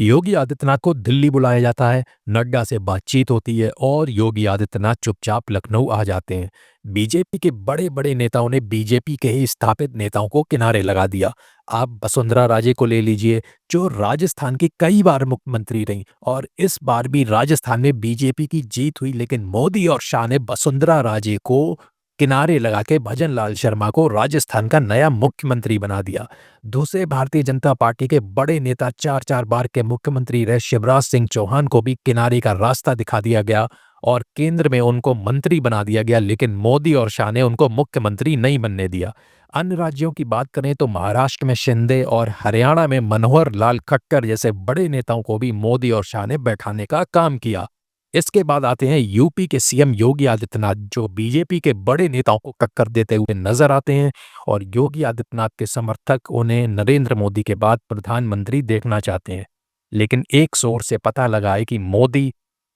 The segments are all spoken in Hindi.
योगी आदित्यनाथ को दिल्ली बुलाया जाता है, नड्डा से बातचीत होती है और योगी आदित्यनाथ चुपचाप लखनऊ आ जाते हैं। बीजेपी के बड़े बड़े नेताओं ने बीजेपी के ही स्थापित नेताओं को किनारे लगा दिया। आप वसुंधरा राजे को ले लीजिए, जो राजस्थान की कई बार मुख्यमंत्री रहीं और इस बार भी राजस्थान में बीजेपी की जीत हुई, लेकिन मोदी और शाह ने वसुंधरा राजे को किनारे लगा के भजन लाल शर्मा को राजस्थान का नया मुख्यमंत्री बना दिया। दूसरे भारतीय जनता पार्टी के बड़े नेता 4-4 बार के मुख्यमंत्री रहे शिवराज सिंह चौहान को भी किनारे का रास्ता दिखा दिया गया और केंद्र में उनको मंत्री बना दिया गया, लेकिन मोदी और शाह ने उनको मुख्यमंत्री नहीं बनने दिया। अन्य राज्यों की बात करें तो महाराष्ट्र में शिंदे और हरियाणा में मनोहर लाल खट्टर जैसे बड़े नेताओं को भी मोदी और शाह ने बैठाने का काम किया। इसके बाद आते हैं यूपी के सीएम योगी आदित्यनाथ, जो बीजेपी के बड़े नेताओं को टक्कर देते हुए नजर आते हैं और योगी आदित्यनाथ के समर्थक उन्हें नरेंद्र मोदी के बाद प्रधानमंत्री देखना चाहते हैं। लेकिन एक सोर्स से पता लगा है कि मोदी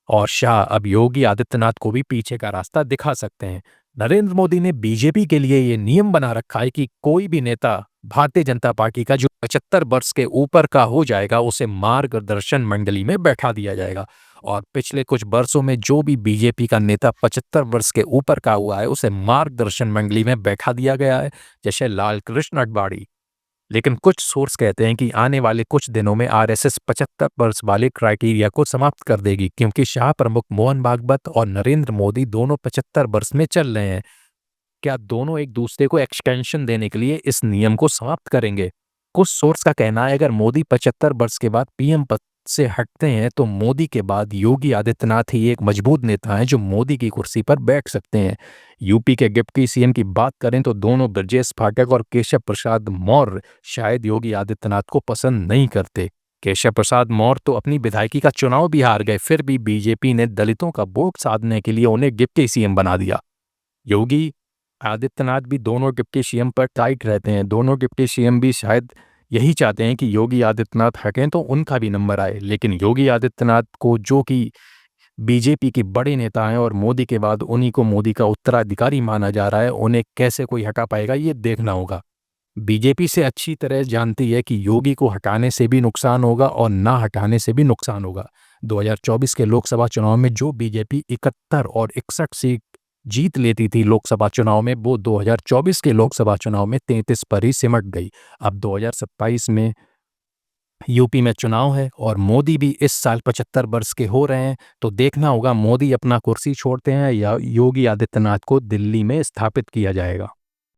और शाह अब योगी आदित्यनाथ को भी पीछे का रास्ता दिखा सकते हैं। नरेंद्र मोदी ने बीजेपी के लिए ये नियम बना रखा है कि कोई भी नेता भारतीय जनता पार्टी का जो 75 वर्ष के ऊपर का हो जाएगा उसे मार्गदर्शन मंडली में बैठा दिया जाएगा। और पिछले कुछ वर्षों में जो भी बीजेपी का नेता 75 वर्ष के ऊपर का हुआ है उसे मार्गदर्शन मंडली में बैठा दिया गया है, जैसे लाल कृष्ण अडवाणी। लेकिन कुछ सोर्स कहते हैं कि आने वाले कुछ दिनों में आरएसएस 75 वर्ष वाले क्राइटेरिया को समाप्त कर देगी, क्योंकि शाह प्रमुख मोहन भागवत और नरेंद्र मोदी दोनों 75 वर्ष में चल रहे हैं। क्या दोनों एक दूसरे को एक्सटेंशन देने के लिए इस नियम को समाप्त करेंगे? कुछ सोर्स का कहना है अगर मोदी 75 वर्ष के बाद पीएम पद से हटते हैं तो मोदी के बाद योगी आदित्यनाथ ही एक मजबूत नेता हैं जो मोदी की कुर्सी पर बैठ सकते हैं। यूपी के डिप्टी सीएम की बात करें तो दोनों ब्रजेश पाठक और केशव प्रसाद मौर्य शायद योगी आदित्यनाथ को पसंद नहीं करते। केशव प्रसाद मौर्य तो अपनी विधायकी का चुनाव भी हार गए, फिर भी बीजेपी ने दलितों का वोट साधने के लिए उन्हें डिप्टी सीएम बना दिया। योगी आदित्यनाथ भी दोनों डिप्टी सीएम पर टाइट रहते हैं। दोनों डिप्टी सीएम भी शायद यही चाहते हैं कि योगी आदित्यनाथ हटें तो उनका भी नंबर आए, लेकिन योगी आदित्यनाथ को, जो कि बीजेपी के बड़े नेता हैं और मोदी के बाद उन्हीं को मोदी का उत्तराधिकारी माना जा रहा है, उन्हें कैसे कोई हटा पाएगा ये देखना होगा। बीजेपी से अच्छी तरह जानती है कि योगी को हटाने से भी नुकसान होगा और ना हटाने से भी नुकसान होगा। 2024 के लोकसभा चुनाव में जो बीजेपी 71 और 61 सीट जीत लेती थी लोकसभा चुनाव में, वो 2024 के लोकसभा चुनाव में 33 पर ही सिमट गई। अब 2027 में यूपी में चुनाव है और मोदी भी इस साल 75 वर्ष के हो रहे हैं, तो देखना होगा मोदी अपना कुर्सी छोड़ते हैं या योगी आदित्यनाथ को दिल्ली में स्थापित किया जाएगा।